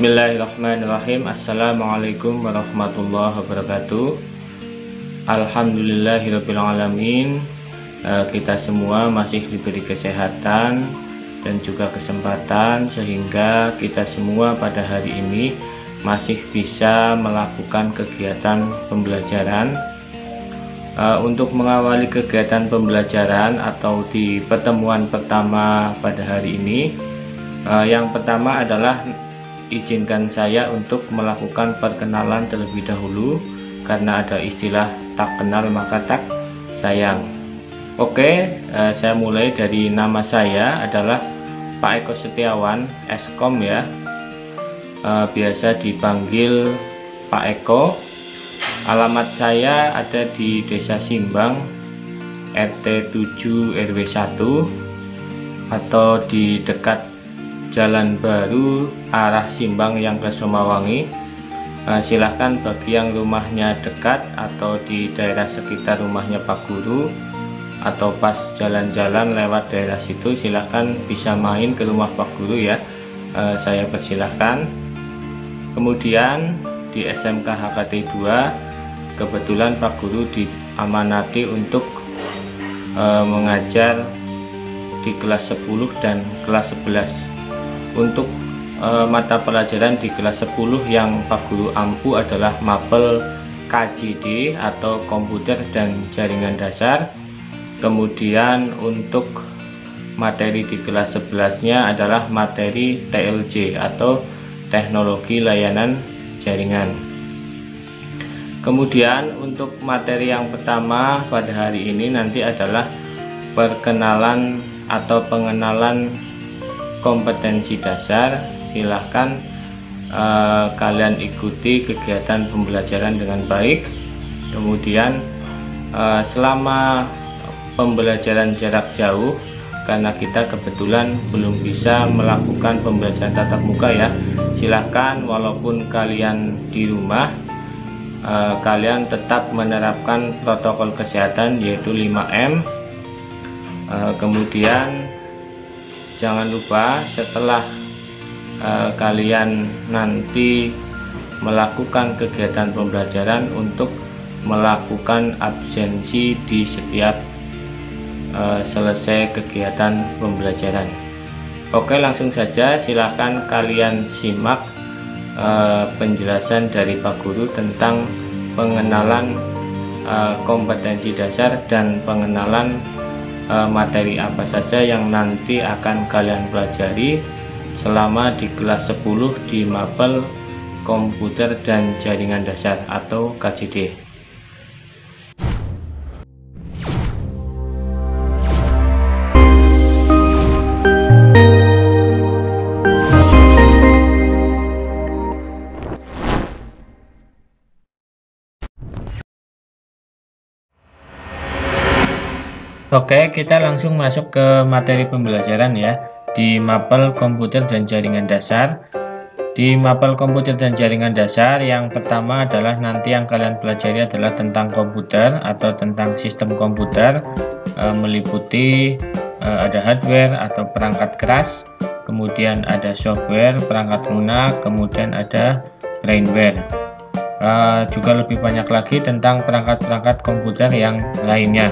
Bismillahirrahmanirrahim. Assalamualaikum warahmatullahi wabarakatuh. Alhamdulillahirrabbilalamin. Kita semua masih diberi kesehatan dan juga kesempatan sehingga kita semua pada hari ini masih bisa melakukan kegiatan pembelajaran. Untuk mengawali kegiatan pembelajaran atau di pertemuan pertama pada hari ini, yang pertama adalah izinkan saya untuk melakukan perkenalan terlebih dahulu, karena ada istilah tak kenal maka tak sayang. Oke, saya mulai dari nama saya adalah Pak Eko Setiawan, Eskom ya, biasa dipanggil Pak Eko. Alamat saya ada di Desa Simbang, RT 7 RW 1, atau di dekat Jalan Baru arah Simbang yang ke Somawangi. Silahkan bagi yang rumahnya dekat atau di daerah sekitar rumahnya Pak Guru, atau pas jalan-jalan lewat daerah situ, silahkan bisa main ke rumah Pak Guru ya, saya persilahkan. Kemudian di SMK HKT 2 kebetulan Pak Guru diamanati untuk mengajar di kelas 10 dan kelas 11. Untuk mata pelajaran di kelas 10 yang Pak Guru ampu adalah mapel KJD atau komputer dan jaringan dasar. Kemudian untuk materi di kelas 11-nya adalah materi TLJ atau teknologi layanan jaringan. Kemudian untuk materi yang pertama pada hari ini nanti adalah perkenalan atau pengenalan kompetensi dasar. Silahkan kalian ikuti kegiatan pembelajaran dengan baik. Kemudian selama pembelajaran jarak jauh, karena kita kebetulan belum bisa melakukan pembelajaran tatap muka ya, silahkan walaupun kalian di rumah, kalian tetap menerapkan protokol kesehatan yaitu 5M. Kemudian jangan lupa setelah kalian nanti melakukan kegiatan pembelajaran untuk melakukan absensi di setiap selesai kegiatan pembelajaran. Oke, langsung saja silahkan kalian simak penjelasan dari Pak Guru tentang pengenalan kompetensi dasar dan pengenalan materi apa saja yang nanti akan kalian pelajari selama di kelas 10 di mapel komputer dan jaringan dasar atau KJD. Oke, kita langsung masuk ke materi pembelajaran ya, di mapel komputer dan jaringan dasar. Di mapel komputer dan jaringan dasar yang pertama adalah nanti yang kalian pelajari adalah tentang komputer atau tentang sistem komputer, meliputi ada hardware atau perangkat keras, kemudian ada software, perangkat lunak, kemudian ada brainware. Juga lebih banyak lagi tentang perangkat-perangkat komputer yang lainnya.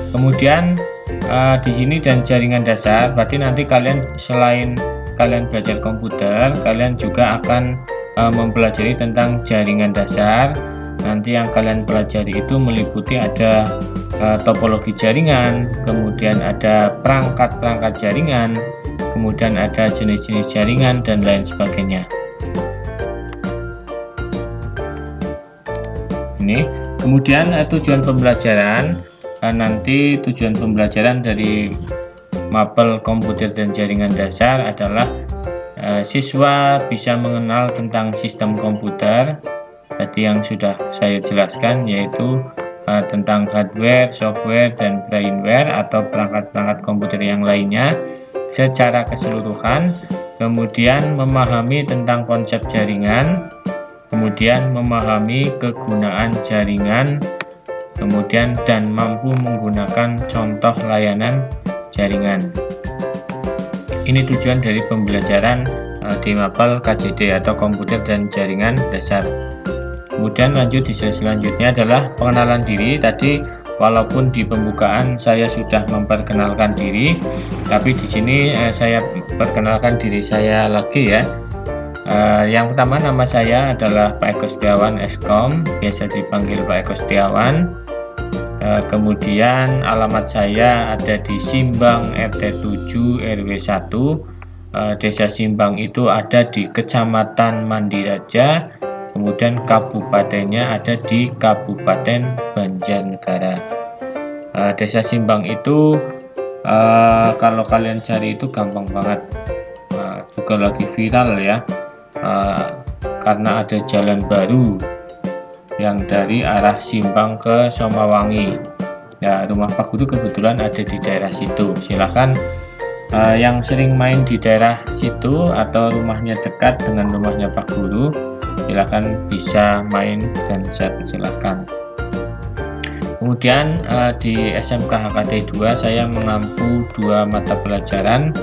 Kemudian di sini dan jaringan dasar, berarti nanti kalian selain kalian belajar komputer, kalian juga akan mempelajari tentang jaringan dasar. Nanti yang kalian pelajari itu meliputi ada topologi jaringan, kemudian ada perangkat-perangkat jaringan, kemudian ada jenis-jenis jaringan dan lain sebagainya. Ini kemudian tujuan pembelajaran. Nanti tujuan pembelajaran dari mapel komputer dan jaringan dasar adalah siswa bisa mengenal tentang sistem komputer tadi yang sudah saya jelaskan, yaitu tentang hardware, software, dan brainware atau perangkat-perangkat komputer yang lainnya secara keseluruhan. Kemudian memahami tentang konsep jaringan, kemudian memahami kegunaan jaringan, kemudian dan mampu menggunakan contoh layanan jaringan. Ini tujuan dari pembelajaran di mapel KJD atau komputer dan jaringan dasar. Kemudian lanjut di slide selanjutnya adalah pengenalan diri. Tadi walaupun di pembukaan saya sudah memperkenalkan diri, tapi di sini saya perkenalkan diri saya lagi ya. Yang pertama, nama saya adalah Pak Eko Setiawan Eskom, biasa dipanggil Pak Eko Setiawan. Kemudian alamat saya ada di Simbang RT 7 RW 1. Desa Simbang itu ada di Kecamatan Mandiraja. Kemudian kabupatennya ada di Kabupaten Banjarnegara. Desa Simbang itu kalau kalian cari itu gampang banget, juga lagi viral ya, karena ada jalan baru yang dari arah Simbang ke Somawangi. Ya, rumah Pak Guru kebetulan ada di daerah situ. Silahkan yang sering main di daerah situ atau rumahnya dekat dengan rumahnya Pak Guru, silakan bisa main dan saya persilahkan. Kemudian di SMK HKT 2 saya mengampu 2 mata pelajaran,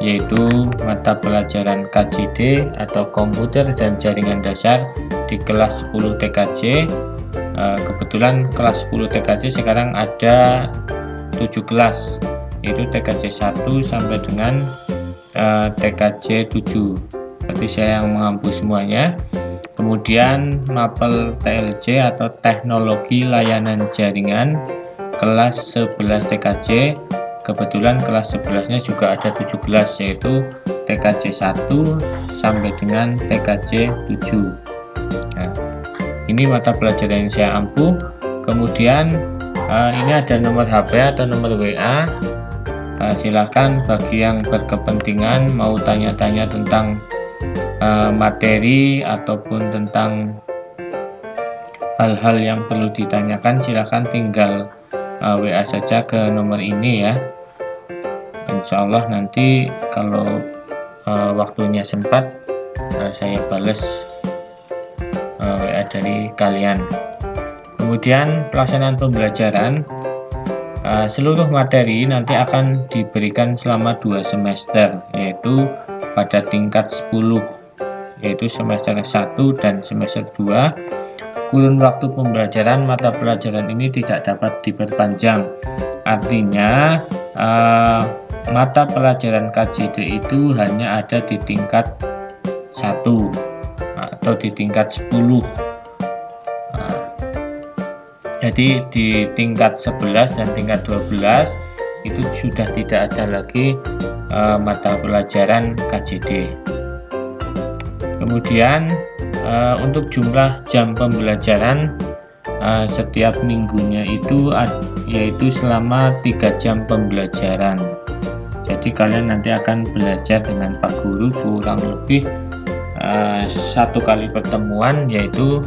yaitu mata pelajaran KJD atau komputer dan jaringan dasar di kelas 10 TKJ. Kebetulan kelas 10 TKJ sekarang ada 7 kelas, yaitu TKJ 1 sampai dengan TKJ 7. Tapi saya yang mengampu semuanya. Kemudian mapel TLJ atau teknologi layanan jaringan kelas 11 TKJ. Kebetulan kelas 11-nya juga ada 7 kelas, yaitu TKJ 1 sampai dengan TKJ 7. Nah, ini mata pelajaran yang saya ampu. Kemudian ini ada nomor HP atau nomor WA. Silakan bagi yang berkepentingan mau tanya-tanya tentang materi ataupun tentang hal-hal yang perlu ditanyakan, silakan tinggal WA saja ke nomor ini ya. Insya Allah nanti kalau waktunya sempat saya balas WA dari kalian. Kemudian pelaksanaan pembelajaran, seluruh materi nanti akan diberikan selama 2 semester, yaitu pada tingkat 10, yaitu semester 1 dan semester 2. Kurun waktu pembelajaran mata pelajaran ini tidak dapat diperpanjang. Artinya mata pelajaran KJD itu hanya ada di tingkat 1 atau di tingkat 10. Jadi di tingkat 11 dan tingkat 12 itu sudah tidak ada lagi mata pelajaran KJD. Kemudian untuk jumlah jam pembelajaran setiap minggunya itu yaitu selama 3 jam pembelajaran. Jadi kalian nanti akan belajar dengan Pak Guru kurang lebih 1 kali pertemuan, yaitu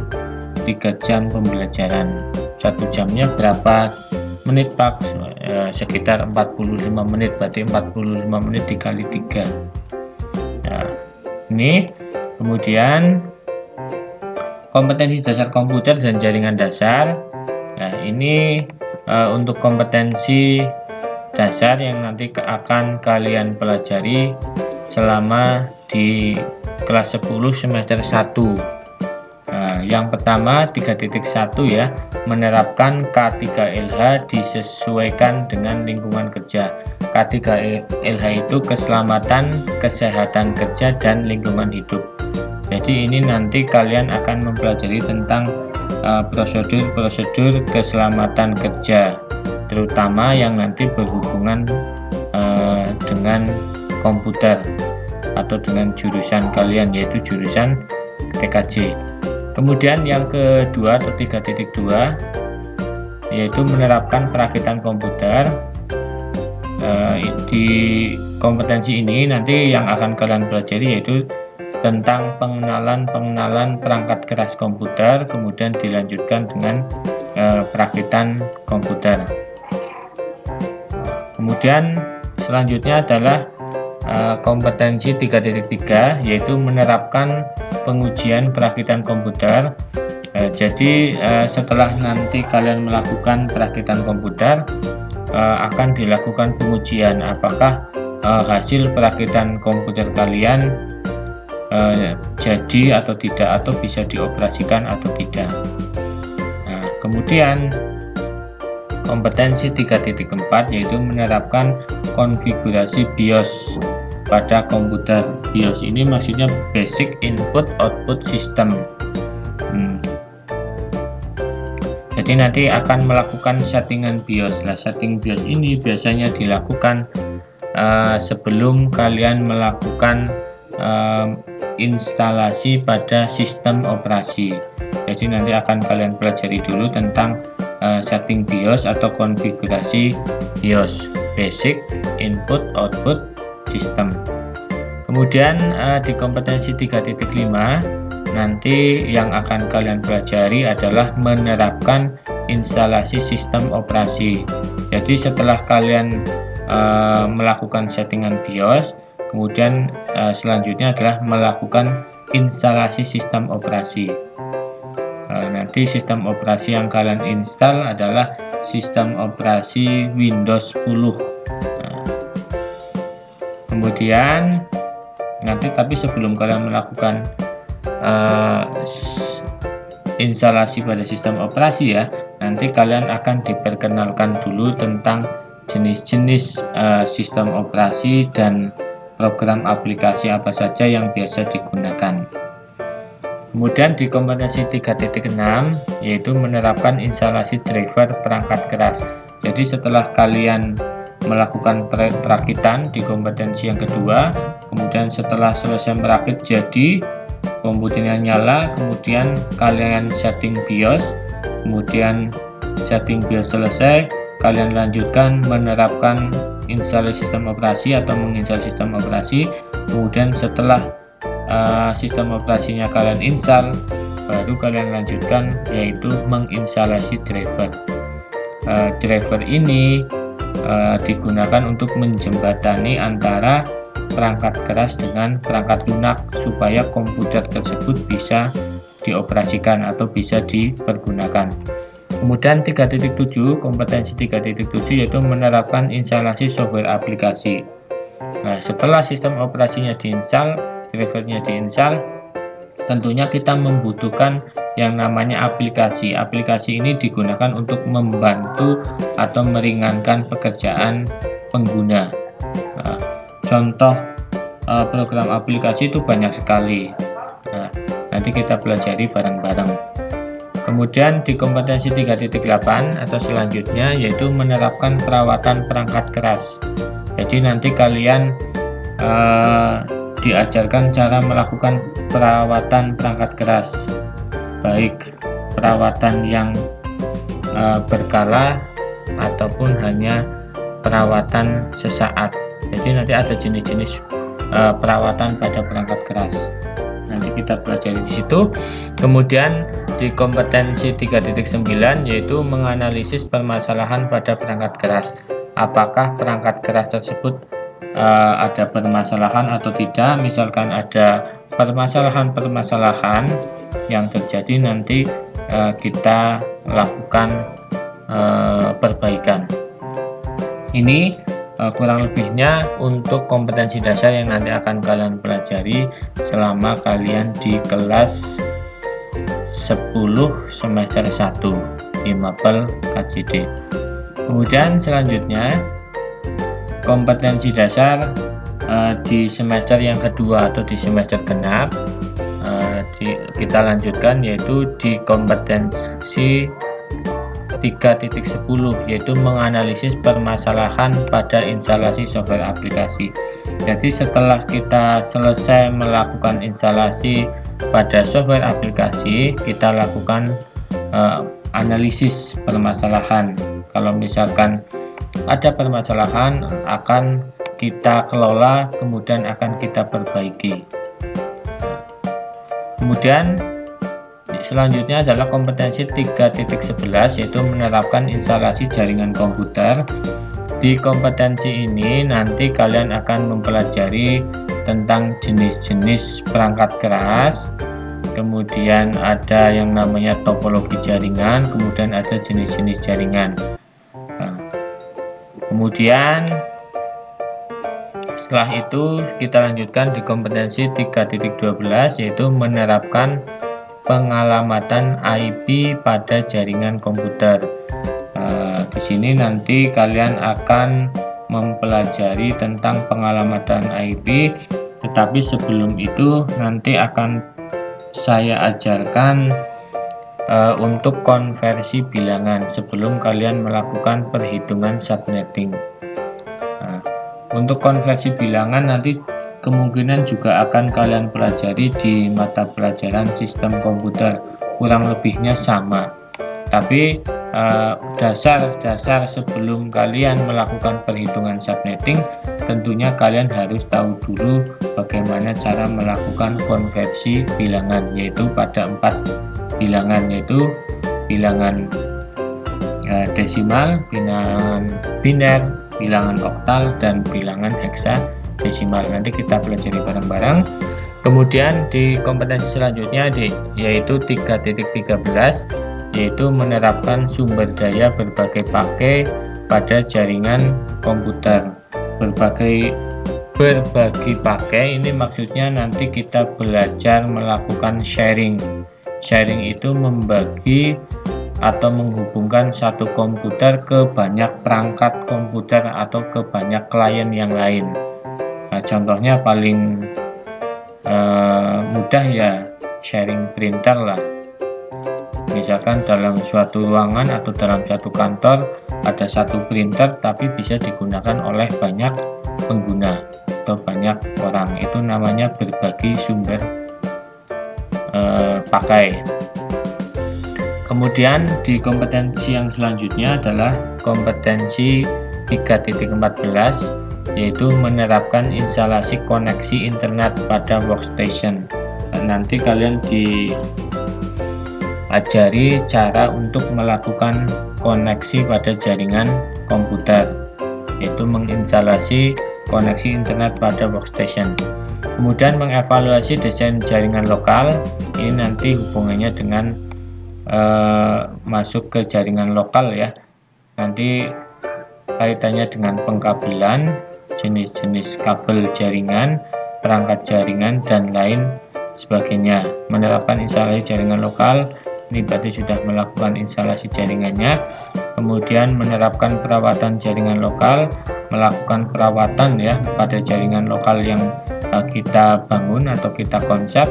3 jam pembelajaran. 1 jamnya berapa menit Pak? Sekitar 45 menit, berarti 45 menit dikali 3. Nah, ini kemudian kompetensi dasar komputer dan jaringan dasar. Nah, ini untuk kompetensi dasar yang nanti akan kalian pelajari selama di kelas 10 semester 1. Yang pertama 3.1 ya, menerapkan K3LH disesuaikan dengan lingkungan kerja. K3LH itu keselamatan, kesehatan kerja, dan lingkungan hidup. Jadi ini nanti kalian akan mempelajari tentang prosedur-prosedur keselamatan kerja, terutama yang nanti berhubungan dengan komputer atau dengan jurusan kalian, yaitu jurusan TKJ. Kemudian yang kedua atau 3.2 yaitu menerapkan perakitan komputer. Di kompetensi ini nanti yang akan kalian pelajari yaitu tentang pengenalan perangkat keras komputer, kemudian dilanjutkan dengan perakitan komputer. Kemudian selanjutnya adalah kompetensi 3.3 yaitu menerapkan pengujian perakitan komputer. Jadi setelah nanti kalian melakukan perakitan komputer, akan dilakukan pengujian apakah hasil perakitan komputer kalian jadi atau tidak, atau bisa dioperasikan atau tidak. Nah, kemudian kompetensi 3.4 yaitu menerapkan konfigurasi BIOS pada komputer. BIOS ini maksudnya Basic Input Output System. Jadi nanti akan melakukan settingan BIOS. Nah, setting BIOS ini biasanya dilakukan sebelum kalian melakukan instalasi pada sistem operasi. Jadi nanti akan kalian pelajari dulu tentang setting BIOS atau konfigurasi BIOS, Basic Input Output System. Kemudian di kompetensi 3.5 nanti yang akan kalian pelajari adalah menerapkan instalasi sistem operasi. Jadi setelah kalian melakukan settingan BIOS, kemudian selanjutnya adalah melakukan instalasi sistem operasi. Nanti sistem operasi yang kalian install adalah sistem operasi Windows 10. Kemudian nanti, tapi sebelum kalian melakukan instalasi pada sistem operasi ya, nanti kalian akan diperkenalkan dulu tentang jenis-jenis sistem operasi dan program aplikasi apa saja yang biasa digunakan. Kemudian di kompetensi 3.6 yaitu menerapkan instalasi driver perangkat keras. Jadi setelah kalian melakukan perakitan di kompetensi yang kedua, kemudian setelah selesai merakit jadi, komputernya nyala, kemudian kalian setting BIOS, kemudian setting BIOS selesai, kalian lanjutkan menerapkan instalasi sistem operasi atau menginstal sistem operasi. Kemudian setelah sistem operasinya kalian install, baru kalian lanjutkan yaitu menginstalasi driver. Driver ini digunakan untuk menjembatani antara perangkat keras dengan perangkat lunak supaya komputer tersebut bisa dioperasikan atau bisa dipergunakan. Kemudian 3.7, kompetensi 3.7 yaitu menerapkan instalasi software aplikasi. Nah, setelah sistem operasinya diinstal, drivernya diinstal, tentunya kita membutuhkan yang namanya aplikasi. Aplikasi ini digunakan untuk membantu atau meringankan pekerjaan pengguna. Nah, contoh program aplikasi itu banyak sekali. Nah, nanti kita pelajari bareng-bareng. Kemudian di kompetensi 3.8 atau selanjutnya yaitu menerapkan perawatan perangkat keras. Jadi nanti kalian diajarkan cara melakukan perawatan perangkat keras, baik perawatan yang berkala ataupun hanya perawatan sesaat. Jadi nanti ada jenis-jenis perawatan pada perangkat keras. Nanti kita pelajari di situ. Kemudian di kompetensi 3.9 yaitu menganalisis permasalahan pada perangkat keras. Apakah perangkat keras tersebut ada permasalahan atau tidak? Misalkan ada permasalahan-permasalahan yang terjadi, nanti kita lakukan perbaikan. Ini kurang lebihnya untuk kompetensi dasar yang nanti akan kalian pelajari selama kalian di kelas 10 semester 1 di Mapel KJD. Kemudian selanjutnya kompetensi dasar di semester yang kedua atau di semester genap kita lanjutkan yaitu di kompetensi 3.10 yaitu menganalisis permasalahan pada instalasi software aplikasi. Jadi setelah kita selesai melakukan instalasi pada software aplikasi, kita lakukan analisis permasalahan. Kalau misalkan ada permasalahan, akan kita kelola, kemudian akan kita perbaiki. Kemudian selanjutnya adalah kompetensi 3.11 yaitu menerapkan instalasi jaringan komputer. Di kompetensi ini nanti kalian akan mempelajari tentang jenis-jenis perangkat keras, kemudian ada yang namanya topologi jaringan, kemudian ada jenis-jenis jaringan. Kemudian Setelah itu kita lanjutkan di kompetensi 3.12 yaitu menerapkan pengalamatan IP pada jaringan komputer. Di sini nanti kalian akan mempelajari tentang pengalamatan IP, tetapi sebelum itu nanti akan saya ajarkan untuk konversi bilangan sebelum kalian melakukan perhitungan subnetting. Untuk konversi bilangan nanti kemungkinan juga akan kalian pelajari di mata pelajaran sistem komputer, kurang lebihnya sama. Tapi dasar-dasar sebelum kalian melakukan perhitungan subnetting, tentunya kalian harus tahu dulu bagaimana cara melakukan konversi bilangan, yaitu pada 4 bilangan, yaitu bilangan desimal, bilangan biner, bilangan oktal, dan bilangan heksadesimal. Nanti kita pelajari bareng-bareng. Kemudian di kompetensi selanjutnya yaitu 3.13 yaitu menerapkan sumber daya berbagi pakai pada jaringan komputer. Berbagi pakai ini maksudnya nanti kita belajar melakukan sharing. Sharing itu membagi atau menghubungkan satu komputer ke banyak perangkat komputer atau ke banyak klien yang lain. Nah, contohnya paling mudah ya sharing printer lah. Misalkan dalam suatu ruangan atau dalam suatu kantor ada satu printer tapi bisa digunakan oleh banyak pengguna atau banyak orang, itu namanya berbagi sumber pakai. Kemudian di kompetensi yang selanjutnya adalah kompetensi 3.14 yaitu menerapkan instalasi koneksi internet pada workstation. Nanti kalian diajari cara untuk melakukan koneksi pada jaringan komputer, yaitu menginstalasi koneksi internet pada workstation. Kemudian mengevaluasi desain jaringan lokal, ini nanti hubungannya dengan masuk ke jaringan lokal ya, nanti kaitannya dengan pengkabelan, jenis-jenis kabel jaringan, perangkat jaringan, dan lain sebagainya. Menerapkan instalasi jaringan lokal, ini berarti sudah melakukan instalasi jaringannya. Kemudian menerapkan perawatan jaringan lokal, melakukan perawatan ya pada jaringan lokal yang kita bangun atau kita konsep.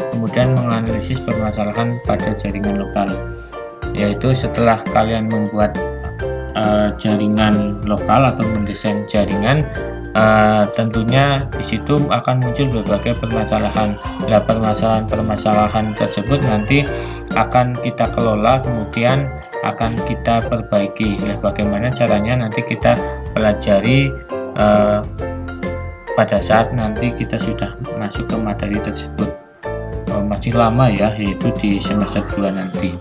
Kemudian menganalisis permasalahan pada jaringan lokal, yaitu setelah kalian membuat jaringan lokal atau mendesain jaringan, tentunya di situ akan muncul berbagai permasalahan. Nah, permasalahan tersebut nanti akan kita kelola, kemudian akan kita perbaiki. Ya, bagaimana caranya nanti kita pelajari pada saat nanti kita sudah masuk ke materi tersebut. Masih lama ya, yaitu di semester 2 nanti.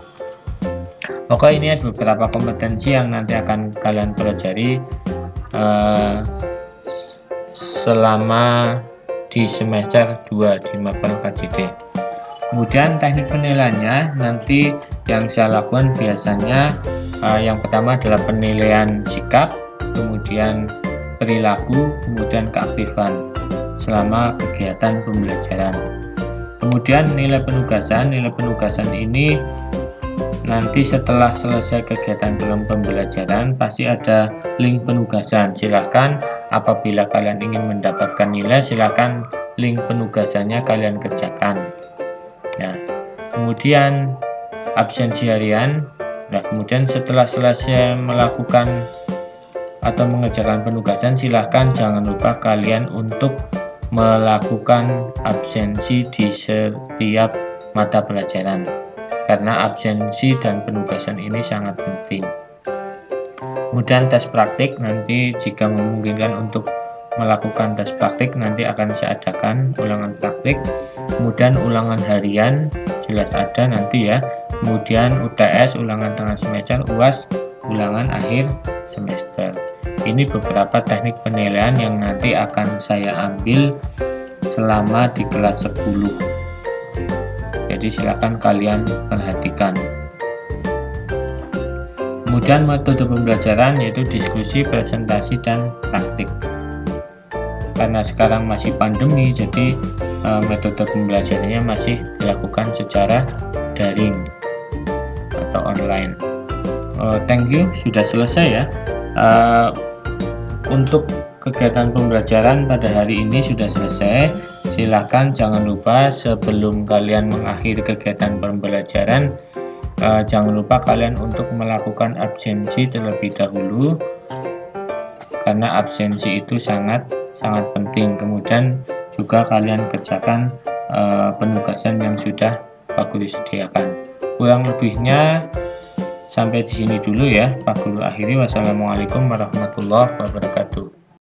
Oke, ini ada beberapa kompetensi yang nanti akan kalian pelajari selama di semester 2 di Mapel KJD. Kemudian teknik penilaiannya nanti yang saya lakukan biasanya yang pertama adalah penilaian sikap, kemudian perilaku, kemudian keaktifan selama kegiatan pembelajaran. Kemudian nilai penugasan ini nanti setelah selesai kegiatan dalam pembelajaran pasti ada link penugasan. Silahkan apabila kalian ingin mendapatkan nilai, silahkan link penugasannya kalian kerjakan. Nah, kemudian absensi harian. Nah, kemudian setelah selesai melakukan atau mengerjakan penugasan, silahkan jangan lupa kalian untuk melakukan absensi di setiap mata pelajaran, karena absensi dan penugasan ini sangat penting. Kemudian tes praktik, nanti jika memungkinkan untuk melakukan tes praktik nanti akan saya adakan ulangan praktik. Kemudian ulangan harian jelas ada nanti ya. Kemudian UTS ulangan tengah semester, UAS ulangan akhir semester. Ini beberapa teknik penilaian yang nanti akan saya ambil selama di kelas 10. Jadi silakan kalian perhatikan. Kemudian metode pembelajaran yaitu diskusi, presentasi, dan praktik. karena sekarang masih pandemi, jadi metode pembelajarannya masih dilakukan secara daring atau online. Thank you, sudah selesai ya. Untuk kegiatan pembelajaran pada hari ini sudah selesai. Silakan jangan lupa sebelum kalian mengakhiri kegiatan pembelajaran, jangan lupa kalian untuk melakukan absensi terlebih dahulu, karena absensi itu sangat penting. Kemudian juga kalian kerjakan penugasan yang sudah Pak Guru sediakan. Kurang lebihnya sampai di sini dulu ya Pak Guru akhiri. Wassalamualaikum warahmatullahi wabarakatuh.